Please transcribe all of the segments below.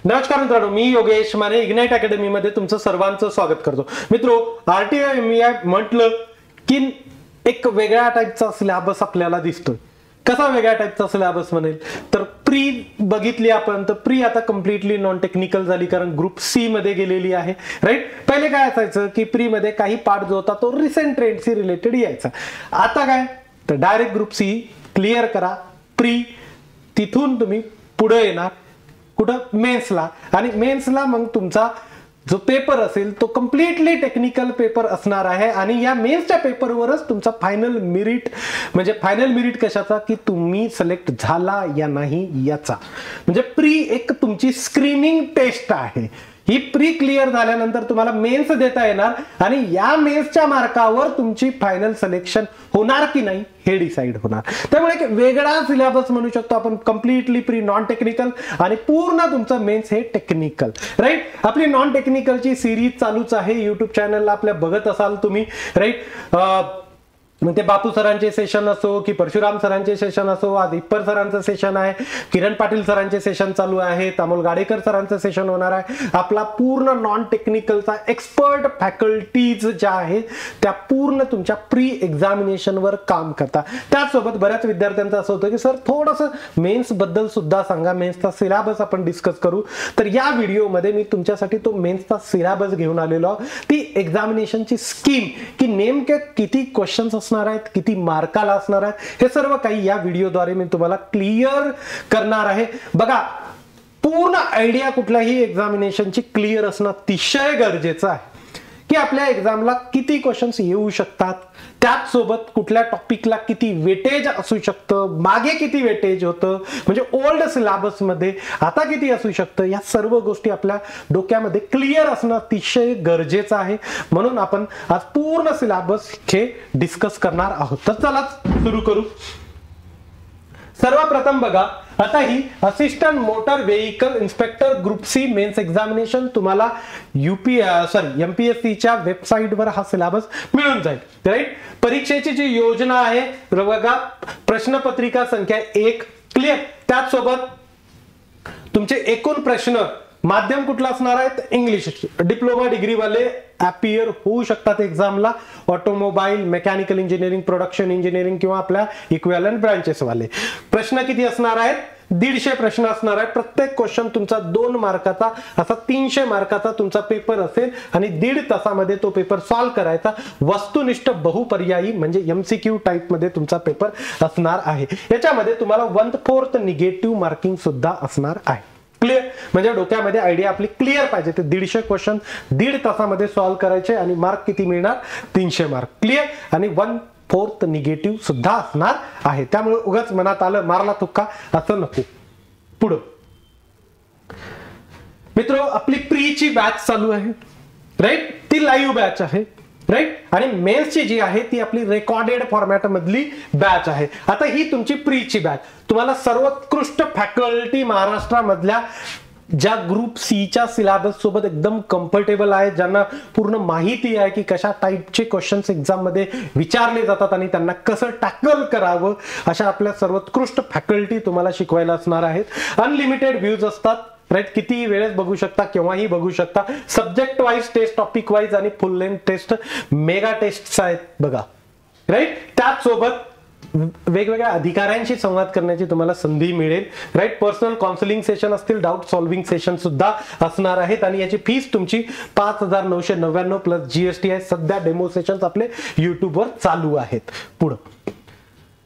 नमस्कार मित्रांनो, मी Yogesh Mane ignite academy मध्ये तुमचं सर्वांचं स्वागत करतो. मित्रो, आरटीआय एमईआय म्हटलं की एक वेगळ्या टाईपचा सिलेबस आपल्याला दिसतोय. कसा वेगळ्या टाईपचा सिलेबस म्हणेल तर प्री बघितली आपण, तर प्री आता कम्प्लिटली नॉन टेक्निकल झाली, कारण ग्रुप सी मध्ये गेलेली आहे. राईट, पहिले काय असायचं की प्री मध्ये काही पार्ट जो होता तो रिसेंट ट्रेंडशी रिलेटेड यायचा. आता काय तर डायरेक्ट ग्रुप सी क्लिअर करा प्री, तिथून तुम्ही पुढे येणार कुठं मेन्सला, आणि मेन्सला मग तुमचा जो पेपर असेल तो कम्प्लिटली टेक्निकल पेपर असणार आहे. आणि या मेन्सच्या पेपरवरच तुमचा फायनल मेरिट, म्हणजे फायनल मेरिट कशाचा की तुम्ही सिलेक्ट झाला या नाही याचा. म्हणजे प्री एक तुमची स्क्रीनिंग टेस्ट आहे. ही प्री क्लिअर झाल्यानंतर तुम्हाला मेन्स देता येणार, आणि या मेन्सच्या मार्कावर तुमची फायनल सिलेक्शन होणार की नाही हे डिसाइड होणार. त्यामुळे एक वेगळा सिलेबस म्हणू शकतो आपण, कम्प्लिटली प्री नॉन टेक्निकल आणि पूर्ण तुमचं मेन्स हे टेक्निकल. राईट, आपली नॉन टेक्निकलची सिरीज चालूच आहे. युट्यूब चॅनलला आपल्या बघत असाल तुम्ही. राईट, मग ते बापू सरांचे सेशन असो की परशुराम सरांचे सेशन असो, आज इप्पर सरांचं सेशन आहे, किरण पाटील सरांचे सेशन चालू आहे, अमोल गाडेकर सरांचं सेशन होणार आहे. आपला पूर्ण नॉन टेक्निकलचा एक्सपर्ट फॅकल्टीज ज्या आहेत त्या पूर्ण तुमच्या प्री एक्झामिनेशनवर काम करतात. त्याचसोबत बऱ्याच विद्यार्थ्यांचं असं होतं की सर थोडंसं मेन्स बद्दल सुद्धा सांगा, मेन्सचा सिलेबस आपण डिस्कस करू. तर या व्हिडिओमध्ये मी तुमच्यासाठी तो मेन्सचा सिलेबस घेऊन आलेलो, ती एक्झामिनेशनची स्कीम की नेमके किती क्वेश्चन्स असणार आहेत, किती मार्काला असणार आहेत, हे सर्व काही या व्हिडिओद्वारे मी तुम्हाला क्लिअर करणार आहे. बघा, पूर्ण आयडिया कुठल्याही एक्झामिनेशनची क्लिअर असणं अतिशय गरजेचं आहे की आपल्या एक्झामला किती क्वेश्चन्स येऊ शकतात, त्याच सोबत कुठल्या टॉपिकला किती वेटेज असू शकतं, मागे किती वेटेज होतं, म्हणजे ओल्ड सिलेबस मध्ये आता किती असू शकतं, या सर्व गोष्टी आपल्या डोक्यामध्ये क्लिअर असणं अतिशय गरजेचं आहे. म्हणून आपण आज पूर्ण सिलेबस हे डिस्कस करणार आहोत. तर चला सुरू करू. सर्वप्रथम बघा, आता ही assistant motor vehicle inspector group C mains examination तुम्हाला एमपीएससीच्या वेबसाईटवर हा सिलेबस मिळून जाईल. राईट, परीक्षेची जी योजना आहे बघा, प्रश्नपत्रिका संख्या 1 क्लिअर, त्याचसोबत तुमचे एकूण प्रश्न माध्यम कुठला असणार आहेत, इंग्लिश. डिप्लोमा डिग्री वाले अपियर होऊ शकतात एक्झामला, automobile, mechanical engineering, production engineering किंवा आपल्या इक्विव्हॅलंट ब्रांचेस वाले. प्रश्न किती असणार आहेत, 150 प्रश्न असणार आहेत. प्रत्येक क्वेश्चन तुमचा 2 मार्काचा, असा 300 मार्काचा तुमचा पेपर असेल, आणि 1.5 तासामध्ये तो पेपर सॉल्व्ह करायचा. वस्तुनिष्ठ बहुपर्यायी म्हणजे एमसीक्यू टाइप मध्ये तुमचा पेपर असणार आहे. याच्यामध्ये तुम्हाला 1/4 निगेटिव्ह मार्किंग सुद्धा असणार आहे. क्लिअर, म्हणजे डोक्यामध्ये आयडिया आपली क्लिअर पाहिजे. ते 150 क्वेश्चन 1.5 तासामध्ये सॉल्व्ह करायचे, आणि मार्क किती मिळणार, 300 मार्क. क्लिअर, आणि 1/4 निगेटिव्ह सुद्धा असणार आहे. त्यामुळे उगाच मनात आलं मारला तुक्का असं नको. पुढं मित्रो, आपली प्रीची बॅच चालू आहे. राईट, ती लाईव्ह बॅच आहे. राईट, आणि मेन्सची जी आहे ती आपली रेकॉर्डेड फॉर्मॅट मधली बॅच आहे. आता ही तुमची प्रीची बॅच तुम्हाला सर्वोत्कृष्ट फॅकल्टी महाराष्ट्रामधल्या ज्या ग्रुप सीच्या सिलेबस सोबत एकदम कम्फर्टेबल आहे, ज्यांना पूर्ण माहिती आहे की कशा टाईपचे क्वेश्चन्स एक्झाम मध्ये विचारले जातात आणि त्यांना कसं टॅकल करावं, अशा आपल्या सर्वोत्कृष्ट फॅकल्टी तुम्हाला शिकवायला असणार आहेत. अनलिमिटेड व्ह्यूज असतात. राईट, किती वेळेस बघू शकता, केव्हाही बघू शकता. Subject wise test, topic wise आणि full length test, mega test आहेत बघा. राईट, त्याचसोबत वेगवेगळ्या अधिकाऱ्यांशी संवाद करण्याची तुम्हाला संधी मिळेल. राईट, पर्सनल काउन्सिलिंग सेशन असतील, डाऊट सॉल्व्हिंग सेशन सुद्धा असणार आहेत, आणि याची फीस तुमची 5,999 प्लस जीएसटी आहे. सध्या डेमो सेशन्स आपले युट्यूबवर चालू आहेत. पुढं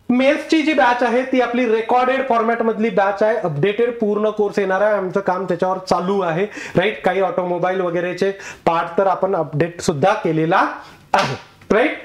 मेन्सची जी बॅच आहे ती आपली रेकॉर्डेड फॉर्मॅट मधली बॅच आहे. अपडेटेड पूर्ण कोर्स येणार आहे, आमचं काम त्याच्यावर चालू आहे. राईट, काही ऑटोमोबाईल वगैरेचे पार्ट तर आपण अपडेट सुद्धा केलेला आहे. राईट,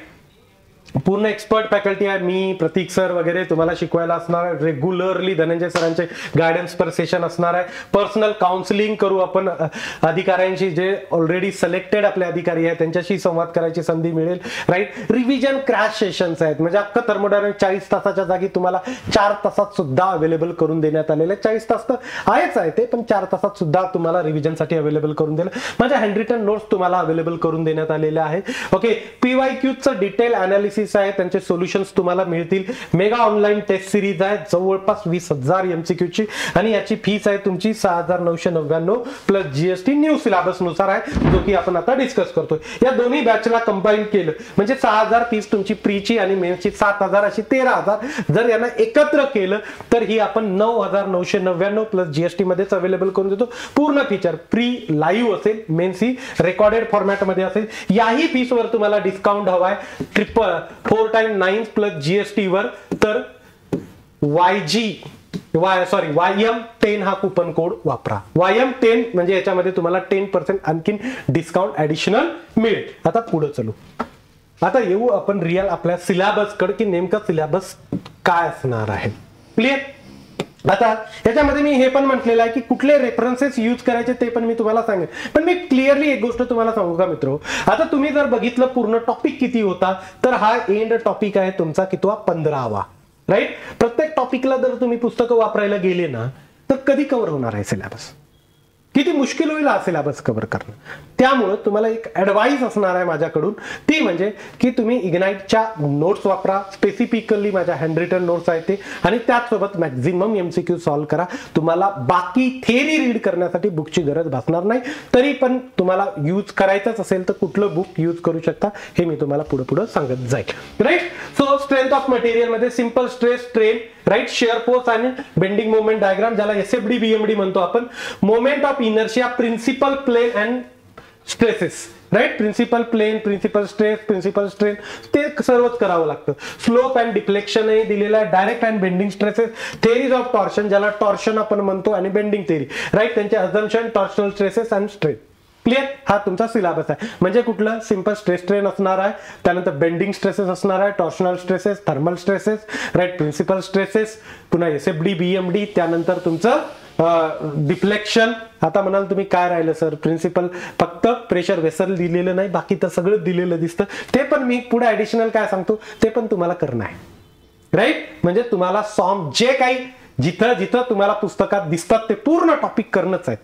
पूर्ण एक्सपर्ट फॅकल्टी आहे. मी, प्रतीक सर वगैरे तुम्हाला शिकवायला असणार आहे. रेग्युलरली धनंजय सरांचे गायडन्स पर सेशन असणार आहे. पर्सनल काउन्सिलिंग करू आपण अधिकाऱ्यांशी, जे ऑलरेडी सिलेक्टेड आपले अधिकारी आहेत त्यांच्याशी संवाद करायची संधी मिळेल. राईट, रिव्हिजन क्रॅश सेशन्स आहेत, म्हणजे अख्खं थर्मोडायनामिक 40 तासाच्या जागी तुम्हाला 4 तासात सुद्धा अवेलेबल करून देण्यात आलेले. 40 तास तर आहेच आहे ते, पण 4 तासात सुद्धा तुम्हाला रिव्हिजनसाठी अवेलेबल करून दिलं. माझ्या हँड रिटन नोट्स तुम्हाला अवेलेबल करून देण्यात आलेल्या आहेत. ओके, पीवायक्यूचं डिटेल अनालिसिस बेसिस आहे, त्यांचे सोल्युशन्स तुम्हाला मिळतील. मेगा ऑनलाईन टेस्ट सिरीज आहे जवळपास 20,000 MCQ ची आणि याची फीस आहे तुमची 6,999 प्लस GST न्यू सिलेबस नुसार आहे, जो की आपण आता डिस्कस करतोय. या दोन्ही बॅचला कंबाईन केलं म्हणजे 6,000 फीस तुमची प्रीची आणि मेन्सची 7,000 अशी 13,000. जर यांना एकत्र केलं तर ही आपण 9,999 प्लस GST मध्येच अवेलेबल करून देतो. पूर्ण फीचर प्री लाईव्ह असेल, मेन्स ही रेकॉर्डेड फॉर्मॅट मध्ये असेल. याही फीस वर तुम्हाला डिस्काउंट हवाय 4x9 प्लस GST वर, तर YM10 हा कुपन कोड वापरा. YM10 म्हणजे याच्यामध्ये तुम्हाला 10% आणखीन डिस्काउंट ऍडिशनल मिळेल. आता पुढे चलू. आता येऊ आपण रिअल आपल्या सिलेबस कडे की नेमका सिलेबस काय असणार आहे. क्लिअर. आता याच्यामध्ये मी हे पण म्हटलेलं आहे की कुठले रेफरन्सेस यूज करायचे ते पण मी तुम्हाला सांगेन. पण मी क्लिअरली एक गोष्ट तुम्हाला सांगू का मित्र, आता तुम्ही जर बघितलं पूर्ण टॉपिक किती होता, तर हा एंड टॉपिक आहे तुमचा कितवा 15वा. राईट. प्रत्येक टॉपिकला जर तुम्ही पुस्तकं वापरायला गेले ना तर कधी कव्हर होणार आहे सिलेबस, किती मुश्किल होईल हा सिलेबस कव्हर करणं. त्यामुळे तुम्हाला एक ऍडवाइस असणार आहे माझ्याकडून, ती म्हणजे की तुम्ही इग्नाइटच्या नोट्स वापरा. स्पेसिफिकली माझ्या हँड रिटन नोट्स आहेत ते, आणि त्याचसोबत मॅक्झिमम MCQ सॉल्व्ह करा. तुम्हाला बाकी थेअरी रीड करण्यासाठी बुकची गरज भासणार नाही. तरी पण तुम्हाला यूज करायचंच असेल तर कुठलं बुक यूज करू शकता हे मी तुम्हाला पुढे पुढे सांगत जाईल. Right. So strength of material मध्ये simple stress strain, right, shear force आणि बेंडिंग मोमेंट डायग्राम, ज्याला SFD BMD म्हणतो आपण. Moment of inertia, principal plane and stresses, right. Principal plane, principal stress, principal strain, ते सर्वच करावं लागतं. स्लोप अँड डिफ्लेक्शन हे दिलेलं आहे. Direct and bending stresses, theories of torsion, ज्याला टॉर्शन आपण म्हणतो, आणि बेंडिंग थेअरी, राईट. त्यांचे assumption, torsional stresses and strain. Clear. हा तुमचा सिलेबस आहे. म्हणजे कुठलं सिंपल स्ट्रेस स्ट्रेन असणार आहे, त्यानंतर बेंडिंग स्ट्रेसेस असणार आहे, torsional stresses, thermal stresses, right, principal stresses, पुन्हा SFD BMD, त्यानंतर तुमचं डिफ्लेक्शन. आता म्हणाल तुम्ही काय राहिलं सर, प्रिन्सिपल फक्त प्रेशर वेसल दिलेलं नाही, बाकी तर सगळं दिलेलं दिसतं. ते पण मी पुढे ऍडिशनल काय सांगतो ते पण तुम्हाला करणं आहे. राईट. म्हणजे तुम्हाला सॉम जे काही जिथं जिथं तुम्हाला पुस्तकात दिसतात ते पूर्ण टॉपिक करणंच आहेत.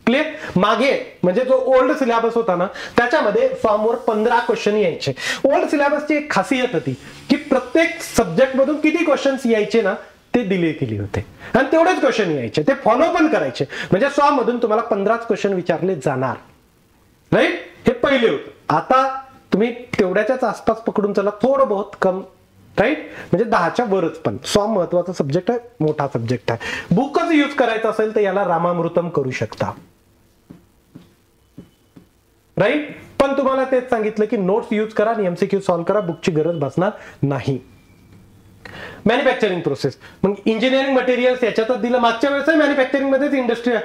क्लिअर. मागे म्हणजे जो ओल्ड सिलेबस होता ना त्याच्यामध्ये फॉर्मवर 15 क्वेश्चन यायचे. ओल्ड सिलेबसची एक खासियत होती की प्रत्येक सब्जेक्ट मधून किती क्वेश्चन्स यायचे ना ते दिले केले होते, आणि तेवढेच क्वेश्चन यायचे, ते फॉलो पण करायचे. म्हणजे 100 मधून तुम्हाला 15 क्वेश्चन विचारले जाणार. राईट. हे पहिले होतं. आता तुम्ही तेवढ्याच्याच आसपास पकडून चला, थोडं बहुत कम. राईट. म्हणजे 10च्या वरच. पण 100 महत्वाचा सब्जेक्ट आहे, मोठा सब्जेक्ट आहे. बुकच यूज करायचं असेल तर याला रामामृतम करू शकता. राईट. पण तुम्हाला तेच सांगितलं की नोट्स यूज करा आणि MCQ सॉल्व्ह करा, बुकची गरज भासणार नाही. मॅन्युफॅक्चरिंग प्रोसेस, मग इंजिनिअरिंग मटेरियल्स याच्यातच दिलं. मागच्या वेळेस मॅन्युफॅक्चरिंग मध्येच इंडस्ट्रियल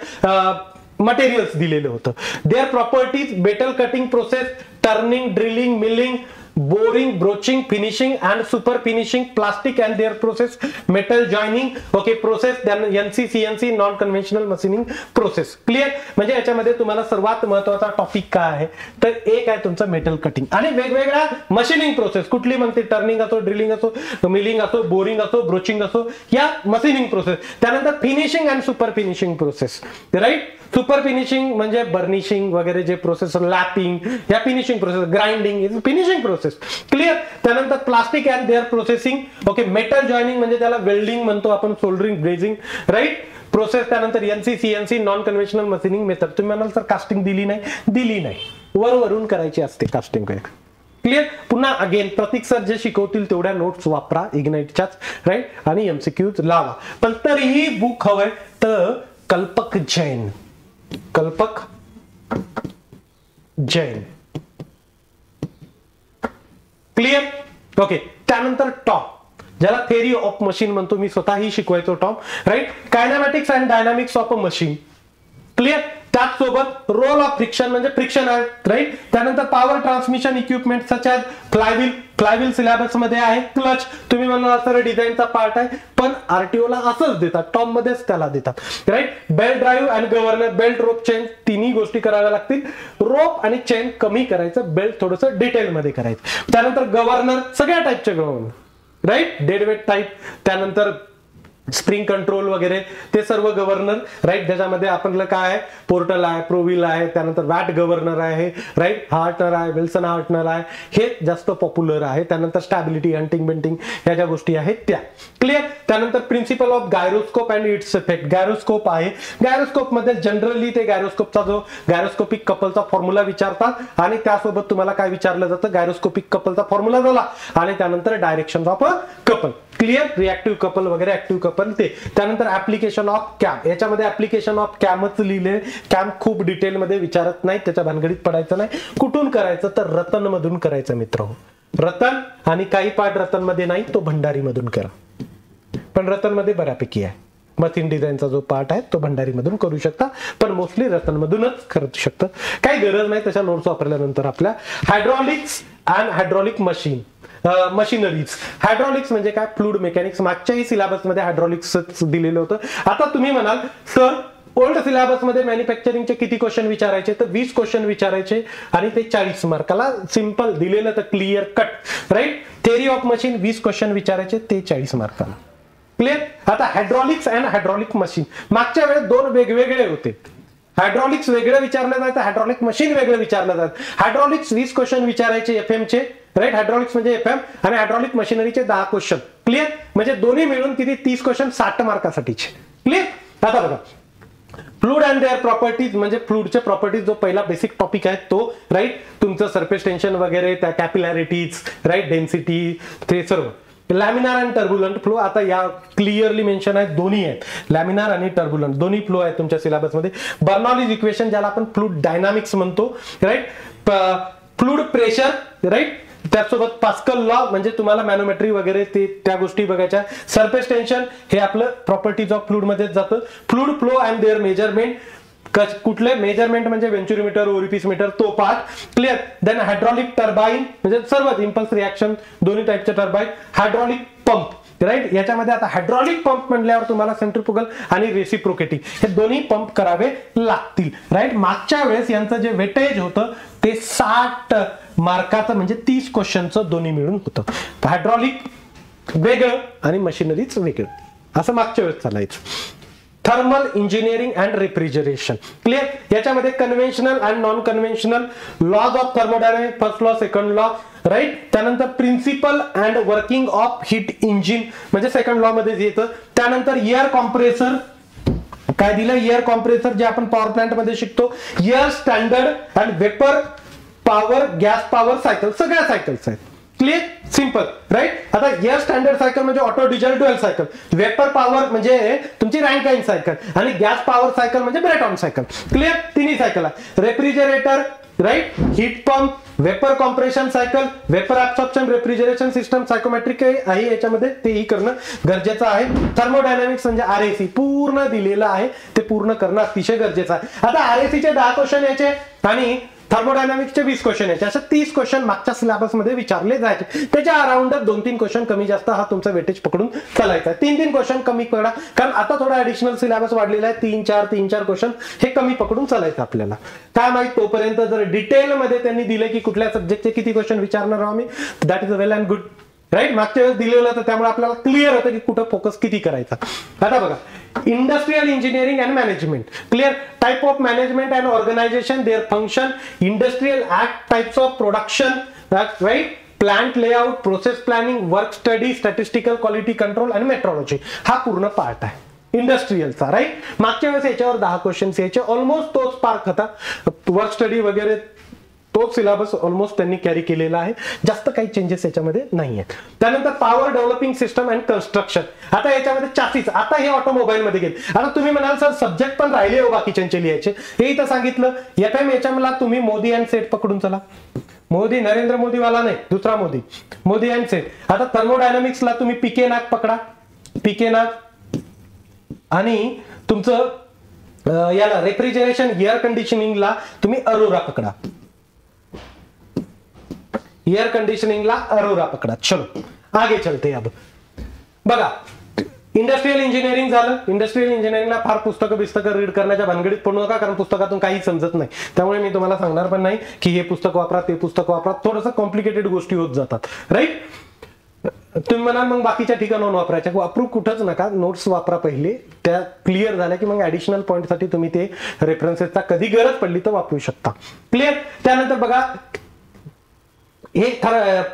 मटेरियल्स दिलेलं होतं. Their properties, metal cutting process, turning, drilling, milling, boring, broaching, finishing and super finishing, plastic and their process, metal joining, okay, process, then NC, CNC, non conventional machining process. Clear. म्हणजे याच्यामध्ये तुम्हाला सर्वात महत्वाचा topic काय आहे तर एक आहे तुमचं मेटल कटिंग, आणि वेगवेगळ्या मशीनिंग प्रोसेस, कुठली मग ते टर्निंग असो, ड्रिलिंग असो, मिलिंग असो, बोरिंग असो, ब्रोचिंग असो, या मशीनिंग प्रोसेस. त्यानंतर finishing and super finishing process. Right. Super finishing म्हणजे बर्निशिंग वगैरे जे प्रोसेस, लॅपिंग, या finishing process, grinding, finishing process. Clear. त्यानंतर plastic and their processing, okay. Metal joining म्हणजे त्याला वेल्डिंग म्हणतो आपण, सोल्डरिंग, ब्रेजिंग, राईट, प्रोसेस. त्यानंतर NC, CNC, non conventional machining method. तुम्ही म्हणाल सर कास्टिंग दिली नाही, वरून करायची असते कास्टिंग. क्लिअर. पुन्हा अगेन प्रतीक सर जे शिकवतील तेवढ्या नोट्स वापरा इग्नाइटच्याच, राईट, आणि MCQs लावा. पण तरीही बुक हवंय तर कल्पक जैन, कल्पक जैन. क्लिअर. ओके. त्यानंतर टॉप, ज्याला थेअरी ऑफ मशीन म्हणतो, मी स्वतःही शिकवायचो top. Right. Kinematics and dynamics of a machine. Clear. त्याचसोबत रोल ऑफ फ्रिक्शन म्हणजे फ्रिक्शन आहे. राईट. त्यानंतर power transmission equipment such as flywheel, flywheel syllabus मध्ये आहे. क्लच तुम्ही म्हणणार सर डिझाईनचा पार्ट आहे, पण RTO ला असंच देतात, टॉप मध्येच त्याला देतात. राईट. बेल्ट ड्राईव्ह आणि गव्हर्नर, बेल्ट रोप चेन, तिन्ही गोष्टी कराव्या लागतील. रोप आणि चेन कमी करायचं, बेल्ट थोडंसं डिटेल मध्ये करायचं. त्यानंतर गव्हर्नर, सगळ्या टाईपचे governor, right, dead weight type, त्यानंतर स्प्रिंग कंट्रोल वगैरे ते सर्व गव्हर्नर, राईट. ज्याच्यामध्ये आपल्याला काय आहे, पोर्टल आहे, प्रोव्हिल आहे, त्यानंतर वॅट गव्हर्नर आहे, राईट. हार्टनर आहे, विल्सन हार्टनर आहे, हे जास्त पॉप्युलर आहे. त्यानंतर स्टॅबिलिटी, हंटिंग बेंटिंग ह्या ज्या गोष्टी आहेत त्या क्लिअर. त्यानंतर principle of gyroscope and its effect. Gyroscope आहे, गायरोस्कोप मध्ये जनरली ते गायरोस्कोपचा जो गायरोस्कोपिक कपलचा फॉर्म्युला विचारतात आणि त्यासोबत तुम्हाला काय विचारलं जातं, गायरोस्कोपिक कपलचा फॉर्म्युला झाला आणि त्यानंतर direction of a couple clear. Reactive couple वगैरे, ऍक्टिव्ह कपल ते. त्यानंतर ऍप्लिकेशन ऑफ कॅम. याच्यामध्ये ऍप्लिकेशन ऑफ कॅमच लिहिले. कॅम खूप डिटेल मध्ये विचारत नाही, त्याच्या भानगडीत पडायचं नाही. कुठून करायचं तर रतन मधून करायचं मित्र. रतन आणि काही पार्ट रतन मध्ये नाही, तो भंडारी मधून करा. पण रतन मध्ये बऱ्यापैकी आहे. मशीन डिझाईनचा जो पार्ट आहे तो भंडारी मधून करू शकता, पण मोस्टली रतन मधूनच करू शकता. काही गरज नाही त्याच्या नोट्स वापरल्यानंतर. आपल्या hydraulics and hydraulic machine machineries. Hydraulics म्हणजे काय, फ्लूइड मेकॅनिक्स. मागच्याही सिलेबस मध्ये हायड्रॉलिक्स दिलेलं होतं. आता तुम्ही म्हणाल सर ओल्ड सिलेबस मध्ये मॅन्युफॅक्चरिंगचे किती क्वेश्चन विचारायचे, तर 20 क्वेश्चन विचारायचे आणि ते 40 मार्काला. सिंपल दिलेलं तर clear cut, right. Theory of machine 20 question विचारायचे, ते 40 मार्काला क्लिअर. आता हायड्रॉलिक्स अँड हायड्रॉलिक मशीन. मागच्या वेळेस दोन वेगवेगळे होते. हायड्रॉलिक्स वेगळं विचारलं जातं, हायड्रॉलिक मशीन वेगळं विचारलं जातं. हायड्रॉलिक्स 20 क्वेश्चन विचारायचे FM चे, राईट. हायड्रॉलिक्स म्हणजे FM आणि हायड्रॉलिक मशिनरीचे 10 क्वेश्चन क्लिअर. म्हणजे दोन्ही मिळून किती, 30 क्वेश्चन 60 मार्कासाठीचे क्लिअर. आता बघा फ्लूइड अँड देअर प्रॉपर्टीज, म्हणजे फ्लूइडचे प्रॉपर्टीज जो पहिला बेसिक टॉपिक आहे तो, राईट. तुमचं सरफेस टेन्शन वगैरे, त्या कॅपिलॅरिटीज, राईट, डेन्सिटी, ते सर्व. Laminar and turbulent flow. आता या क्लिअरली मेन्शन आहेत, दोन्ही आहेत, लॅमिनार आणि टर्ब्युलंट दोन्ही फ्लो आहेत तुमच्या सिलेबसमध्ये. बर्नॉलीज इक्वेशन ज्याला आपण फ्लूइड डायनामिक्स म्हणतो, राईट. Fluid pressure, right. त्यासोबत पास्कल लॉ, म्हणजे तुम्हाला मॅनोमेट्री वगैरे ते त्या गोष्टी बघायच्या. सरफेस टेन्शन हे आपलं प्रॉपर्टीज ऑफ फ्लूइड मध्येच जातं. Fluid flow and their measurement. कुठले मेजरमेंट म्हणजे वेंचुरीमीटर, ओरिपिस मीटर, तो part clear. Then hydraulic turbine, म्हणजे सर्व इम्पल्स रिएक्शन, दोन्ही टाईपचे टर्बाईन. Hydraulic pump, right. याच्यामध्ये आता हायड्रॉलिक पंप म्हणल्यावर तुम्हाला सेंट्रिफ्युगल आणि रेसिप्रोकेटिंग हे दोन्ही पंप करावे लागतील, राईट. मागच्या वेळेस यांचं जे वेटेज होतं ते 60 मार्काचं, म्हणजे 30 क्वेश्चनचं दोन्ही मिळून होतं. हायड्रॉलिक वेगळं आणि मशिनरीच वेगळं, असं मागच्या वेळेस चालायचं. Thermal engineering and refrigeration clear. याच्यामध्ये conventional and non conventional laws of thermodynamics, first law, second law, right. त्यानंतर principal and working of heat engine, म्हणजे सेकंड लॉ मध्ये येतं. त्यानंतर एअर कॉम्प्रेसर, काय दिलं, एअर कॉम्प्रेसर जे आपण पॉवर प्लांट मध्ये शिकतो. Air standard and vapour power, gas power cycle, सगळ्या सायकल्स आहेत क्लिअर, सिंपल, राईट. आता एअर स्टँडर्ड सायकल म्हणजे Otto diesel dual cycle. Vapour power म्हणजे तुमची रँकाईन सायकल आणि गॅस पॉवर सायकल म्हणजे ब्रेटॉन सायकल क्लिअर. तिन्ही सायकल आहे. Refrigerator, right. Heat pump, vapour compression cycle, vapour absorption refrigeration system, psychrometric आहे याच्यामध्ये, तेही करणं गरजेचं आहे. थर्मोडायनामिक्स म्हणजे RAC पूर्ण दिलेलं आहे, ते पूर्ण करणं अतिशय गरजेचं आहे. आता RAC चे 10 क्वेश्चन यायचे आणि थर्मोडायनामिक्सचे 20 क्वेश्चन यायचे, असं 30 क्वेश्चन मागच्या सिलेबस मध्ये विचारले जायचे. त्याच्या अराउंड 2-3 क्वेश्चन कमी जास्त हा तुमचा वेटेज पकडून चालायचा. 3-3 क्वेश्न कमी पकडा, कारण आता थोडा ऍडिशनल सिलेबस वाढलेला आहे. 3-4 क्वेश्चन हे कमी पकडून चालायचं आपल्याला. काय माहित तोपर्यंत जर डिटेल मध्ये त्यांनी दिले की कुठल्या सब्जेक्टचे किती क्वेश्चन विचारणार आहोत आम्ही, that is well and good, right. मागच्या वेळेस दिलेलं होतं त्यामुळे आपल्याला क्लिअर होतं की कुठं फोकस किती करायचा. आता बघा industrial engineering and management clear. Type of management and organisation, their function, industrial act, types of production, right. Plant layout, process planning, work study, statistical, quality control आणि मेट्रोलॉजी, हा पूर्ण पार्ट आहे इंडस्ट्रियलचा, राईट. मागच्या वेळेस याच्यावर 10 क्वेश्चन्स यायचे, almost तोच part होता. वर्क स्टडी वगैरे तोच सिलेबस ऑलमोस्ट त्यांनी कॅरी केलेला आहे, जास्त काही चेंजेस याच्यामध्ये नाही आहेत. त्यानंतर power developing system and construction. आता याच्यामध्ये चासीस, आता हे ऑटोमोबाईल मध्ये गेले. आता तुम्ही म्हणाल सर सब्जेक्ट पण राहिले हो बाकीच्यांचे लिहायचे, हे इथं सांगितलं. FM याच्यामध्ये तुम्ही मोदी अँड सेट पकडून चला. मोदी, नरेंद्र मोदी वाला नाही, दुसरा मोदी, मोदी अँड सेट. आता थर्मोडायनामिक्सला तुम्ही पीके नाग पकडा, पीके नाग. आणि तुमचं याला रेफ्रिजरेशन एअर कंडिशनिंगला तुम्ही अरोरा पकडा, एयर कंडिशनिंगला अरोरा पकडा. चलो आगे चलते. अब बघा इंडस्ट्रियल इंजिनिअरिंग झालं. इंडस्ट्रियल इंजिनिअरिंगला फार पुस्तकं रीड करण्याच्या भानगडीत पडू नका, कारण पुस्तकातून काही समजत नाही. त्यामुळे मी तुम्हाला सांगणार पण नाही की हे पुस्तक वापरा, ते पुस्तक वापरा, थोडंसं कॉम्प्लिकेटेड गोष्टी होत जातात, राईट. तुम्ही म्हणाल मग बाकीच्या ठिकाणाहून वापरायच्या, वापरू कुठंच नका, नोट्स वापरा पहिले, त्या क्लिअर झाल्या की मग ऍडिशनल पॉईंटसाठी तुम्ही ते रेफरन्सेसचा कधी गरज पडली तर वापरू शकता. क्लिअर. त्यानंतर बघा हे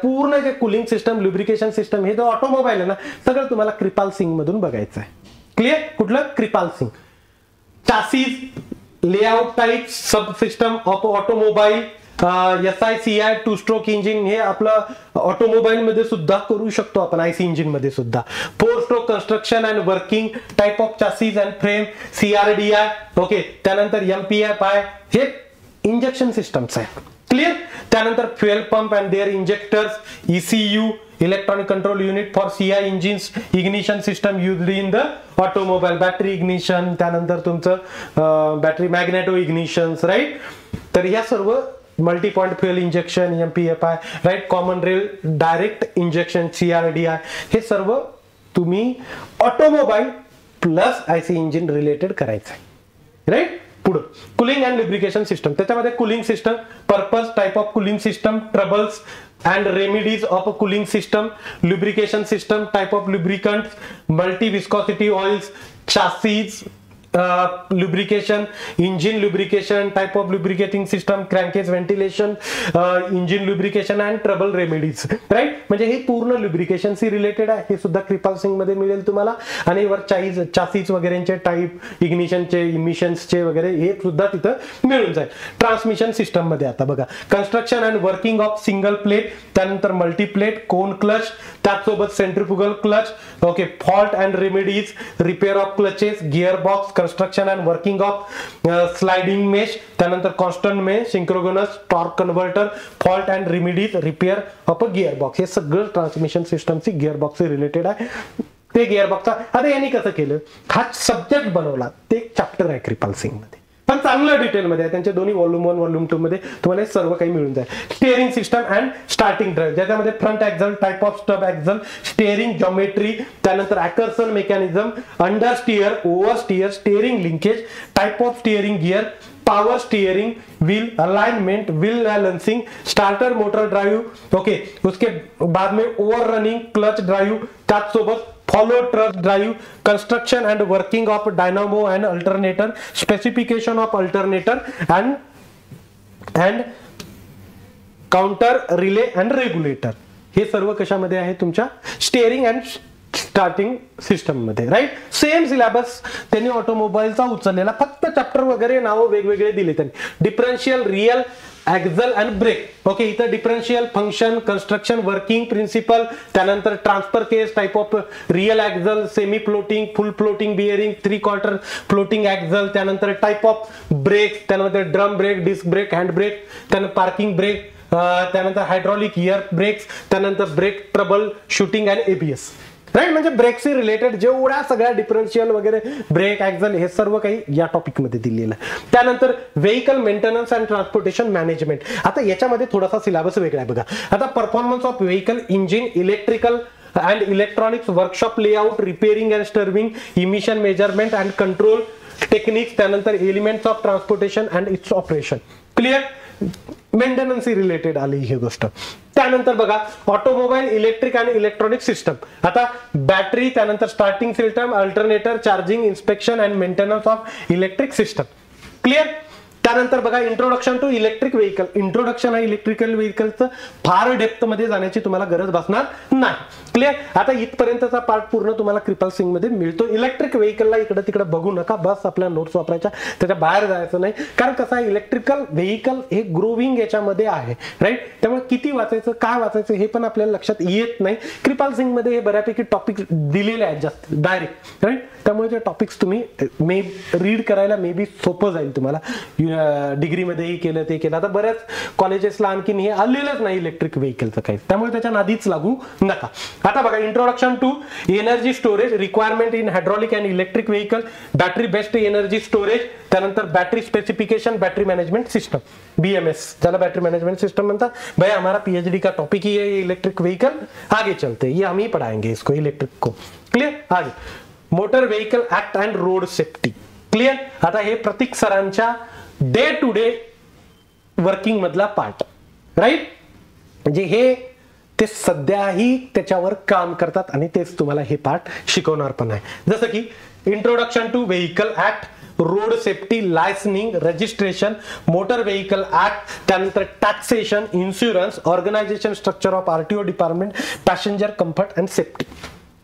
पूर्ण जे कूलिंग सिस्टम, लुब्रिकेशन सिस्टम, हे जो ऑटोमोबाईल आहे ना, सगळं तुम्हाला कृपाल सिंग मधून बघायचं आहे. क्लिअर. कुठलं? Kripal Singh. Chassis, layout type, sub system of automobile, SICI, 2 stroke engine, हे आपलं ऑटोमोबाईल मध्ये सुद्धा करू शकतो आपण, आयसी इंजिन मध्ये सुद्धा. 4 stroke construction and working, type of chassis and frame, CRDI. Okay. त्यानंतर MPFI, हे इंजेक्शन सिस्टम्स आहे. क्लिअर. त्यानंतर fuel pump and their injectors, ECU, electronic control unit for CI engines, ignition system used in the automobile, battery ignition, त्यानंतर तुमचं battery magneto ignitions, right. तर या सर्व multi point fuel injection, MPFI, right, common rail direct injection, CRDI, हे सर्व तुम्ही automobile plus IC engine related करायचं आहे. राईट. पुढे कूलिंग अँड लुब्रिकेशन सिस्टम, त्याच्यामध्ये cooling system, purpose, type of cooling system, troubles and remedies of cooling system, lubrication system, type of lubricant, multi viscosity oils, chassis lubrication, engine lubrication, type of lubricating system, crankcase ventilation, engine lubrication and trouble remedies, right. म्हणजे हे पूर्ण lubrication शी related आहे. हे सुद्धा कृपाल सिंग मध्ये मिळेल तुम्हाला. आणि वर चासीज वगैरेचे टाइप, इग्निशनचे, इमिशन्सचे वगैरे, हे सुद्धा तिथं मिळून जाईल. ट्रान्समिशन सिस्टम मध्ये आता बघा, construction and working of single plate, त्यानंतर मल्टी प्लेट, कोन क्लच, त्याचसोबत centrifugal clutch. Okay. Fault and remedies, repair of clutches, gear box, construction and working of sliding mesh, त्यानंतर constant mesh, synchronous, torque converter, fault and remedies, repair of a gear box, हे सगळं transmission सिस्टमची gear box related आहे. ते gear बॉक्सचा आता यांनी कसं केलं, हा सब्जेक्ट बनवला, ते एक चॅप्टर आहे कृपाल सिंग मध्ये, पण चांगलं डिटेल मध्ये आहे. त्यांच्या दोन्ही व्हॉल्यूम 1 व्हॉल्यूम 2 मध्ये तुम्हाला सर्व काही मिळून जाईल. Steering system and starting drive, ज्याच्यामध्ये front axle, type of stub axle, steering geometry, त्यानंतर Ackermann mechanism, under steer, over steer, steering linkage, type of steering gear, power steering, wheel alignment, wheel balancing, starter motor drive. Okay. उसके बाद में over running clutch drive, त्याचसोबत follow truck drive, construction and working of dynamo and alternator, specification of alternator and counter relay and regulator, हे सर्व कशामध्ये आहे, तुमच्या steering and starting system मध्ये. राईट. सेम सिलेबस त्यांनी ऑटोमोबाईलचा उचललेला, फक्त चॅप्टर वगैरे नाव वेगवेगळे दिले त्यांनी. Differential, rear, axle and brake. Okay. इथं differential, function, construction, working principle, त्यानंतर transfer case, type of rear axle, semi floating, full floating bearing, 3/4 floating axle, त्यानंतर टाइप ऑफ ब्रेक, त्यानंतर drum brake, disc brake, hand brake, त्यानंतर parking brake, त्यानंतर hydraulic air brakes, त्यानंतर brake trouble shooting and ABS. Right. म्हणजे ब्रेकशी related जेवढ्या सगळ्या differential वगैरे, ब्रेक, ऍक्झल, हे सर्व काही या टॉपिक मध्ये दिलेलं आहे. त्यानंतर vehicle maintenance and transportation management. आता याच्यामध्ये थोडासा सिलेबस वेगळा आहे बघा. आता performance of vehicle, engine, electrical and electronics, workshop layout, repairing and servicing, emission measurement and control techniques, त्यानंतर elements of transportation and its operation. Clear. Maintenance related आली ही गोष्ट. त्यानंतर बघा, ऑटोमोबाईल, इलेक्ट्रिक आणि इलेक्ट्रॉनिक सिस्टम. आता बॅटरी, त्यानंतर starting system, alternator, charging, inspection and maintenance of electric system. Clear. त्यानंतर बघा, introduction to electric vehicle. Introduction आहे इलेक्ट्रिकल व्हेकलचं, फार डेप्थ मध्ये जाण्याची तुम्हाला गरज भासणार नाही. क्लिअर. आता इथपर्यंतचा पार्ट पूर्ण तुम्हाला कृपाल सिंग मध्ये मिळतो. इलेक्ट्रिक व्हेकलला इकडे तिकडे बघू नका, बस आपल्या नोट्स वापरायच्या, त्याच्या बाहेर जायचं नाही. कारण कसं आहे, इलेक्ट्रिकल व्हेकल हे ग्रोविंग याच्यामध्ये आहे. राईट. त्यामुळे किती वाचायचं, काय वाचायचं, हे पण आपल्याला लक्षात येत नाही. कृपाल सिंग मध्ये हे बऱ्यापैकी टॉपिक दिलेले आहेत जास्त डायरेक्ट. राईट. त्यामुळे ते टॉपिक्स तुम्ही रीड करायला मे बी सोपं जाईल तुम्हाला. डिग्रीमध्येही केलं, ते केलं. आता बऱ्याच कॉलेजेसला आणखीन हे आलेलंच नाही इलेक्ट्रिक व्हेकलचं काही, त्यामुळे त्याच्या नादीच लागू नका. आता बघा, introduction to energy storage, requirement in hydraulic and electric vehicle, battery based energy storage, त्यानंतर battery specification, battery management system, BMS, ज्याला बैटरी मैनेजमेंट सिस्टम म्हणतात. भाई हमारा PhD का टॉपिक ही है इलेक्ट्रिक व्हीकल, आगे चलते ये हम ही पढ़ाएंगे इसको, इलेक्ट्रिक को. क्लियर. आगे motor vehicle act and road safety. Clear. आता हे प्रतीक सरांच्या डे टू डे वर्किंग मधला पार्ट. राईट. म्हणजे हे ते सध्याही त्याच्यावर काम करतात आणि तेच तुम्हाला हे पार्ट शिकवणार पण आहे. जसं की introduction to vehicle act, road safety licensing, registration, motor vehicle act, त्यानंतर taxation, insurance, organization structure of RTO department, passenger comfort and safety.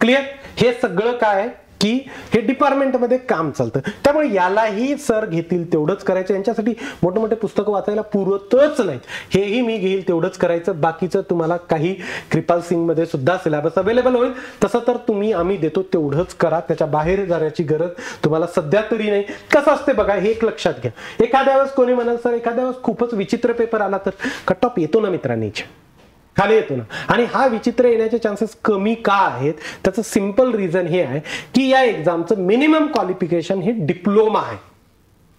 Clear? हे सगळं काय आहे की हे डिपार्टमेंटमध्ये काम चालतं. त्यामुळे यालाही सर घेतील तेवढंच करायचं. यांच्यासाठी मोठे मोठे पुस्तकं वाचायला पुरतच नाहीत. हेही मी घेईल तेवढंच करायचं. बाकीचं तुम्हाला काही कृपाल सिंग मध्ये सुद्धा सिलेबस अवेलेबल होईल. तसं तर आम्ही देतो तेवढंच करा. त्याच्या बाहेर जाण्याची गरज तुम्हाला सध्या तरी नाही. कसं असते बघा, हे एक लक्षात घ्या. एखाद्या वेळेस कोणी म्हणाल सर एखाद्या वेळेस खूपच विचित्र पेपर आला तर कट ऑफ येतो ना मित्रांनी, खाली येतो ना. आणि हा विचित्र येण्याचे चान्सेस कमी का आहेत? त्याचं सिंपल रिझन हे आहे की या एक्झामचं मिनिमम क्वालिफिकेशन हे डिप्लोमा आहे,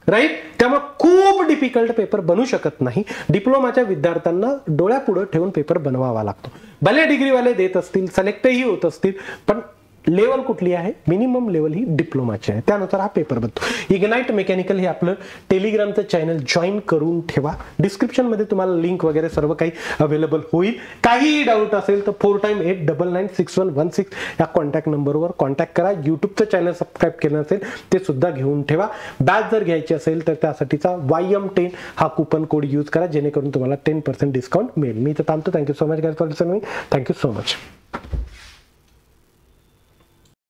राईट. त्यामुळे खूप डिफिकल्ट पेपर बनू शकत नाही. डिप्लोमाच्या विद्यार्थ्यांना डोळ्यापुढे ठेवून पेपर बनवावा लागतो. भले डिग्रीवाले देत असतील, सिलेक्टही होत असतील, पण लेवल कुठली आहे? मिनिमम लेवल ही डिप्लोमाची आहे. त्यानुसार हा पेपर बनतो. इग्नाइट मेकॅनिकल हे आपलं टेलिग्रामचं चॅनल जॉईन करून ठेवा. डिस्क्रिप्शन मध्ये तुम्हाला लिंक वगैरे सर्व काही अवेलेबल होईल. काहीही डाऊट असेल तर 498996116 या कॉन्टॅक्ट नंबरवर कॉन्टॅक्ट करा. युट्यूबचं चॅनल सबस्क्राईब केलं असेल ते सुद्धा घेऊन ठेवा. बॅच जर घ्यायची असेल तर त्यासाठीचा YM10 हा कुपन कोड यूज करा, जेणेकरून तुम्हाला 10% डिस्काउंट मिळेल. मी तर थांबतो. Thank you so much guys for listening. Thank you so much.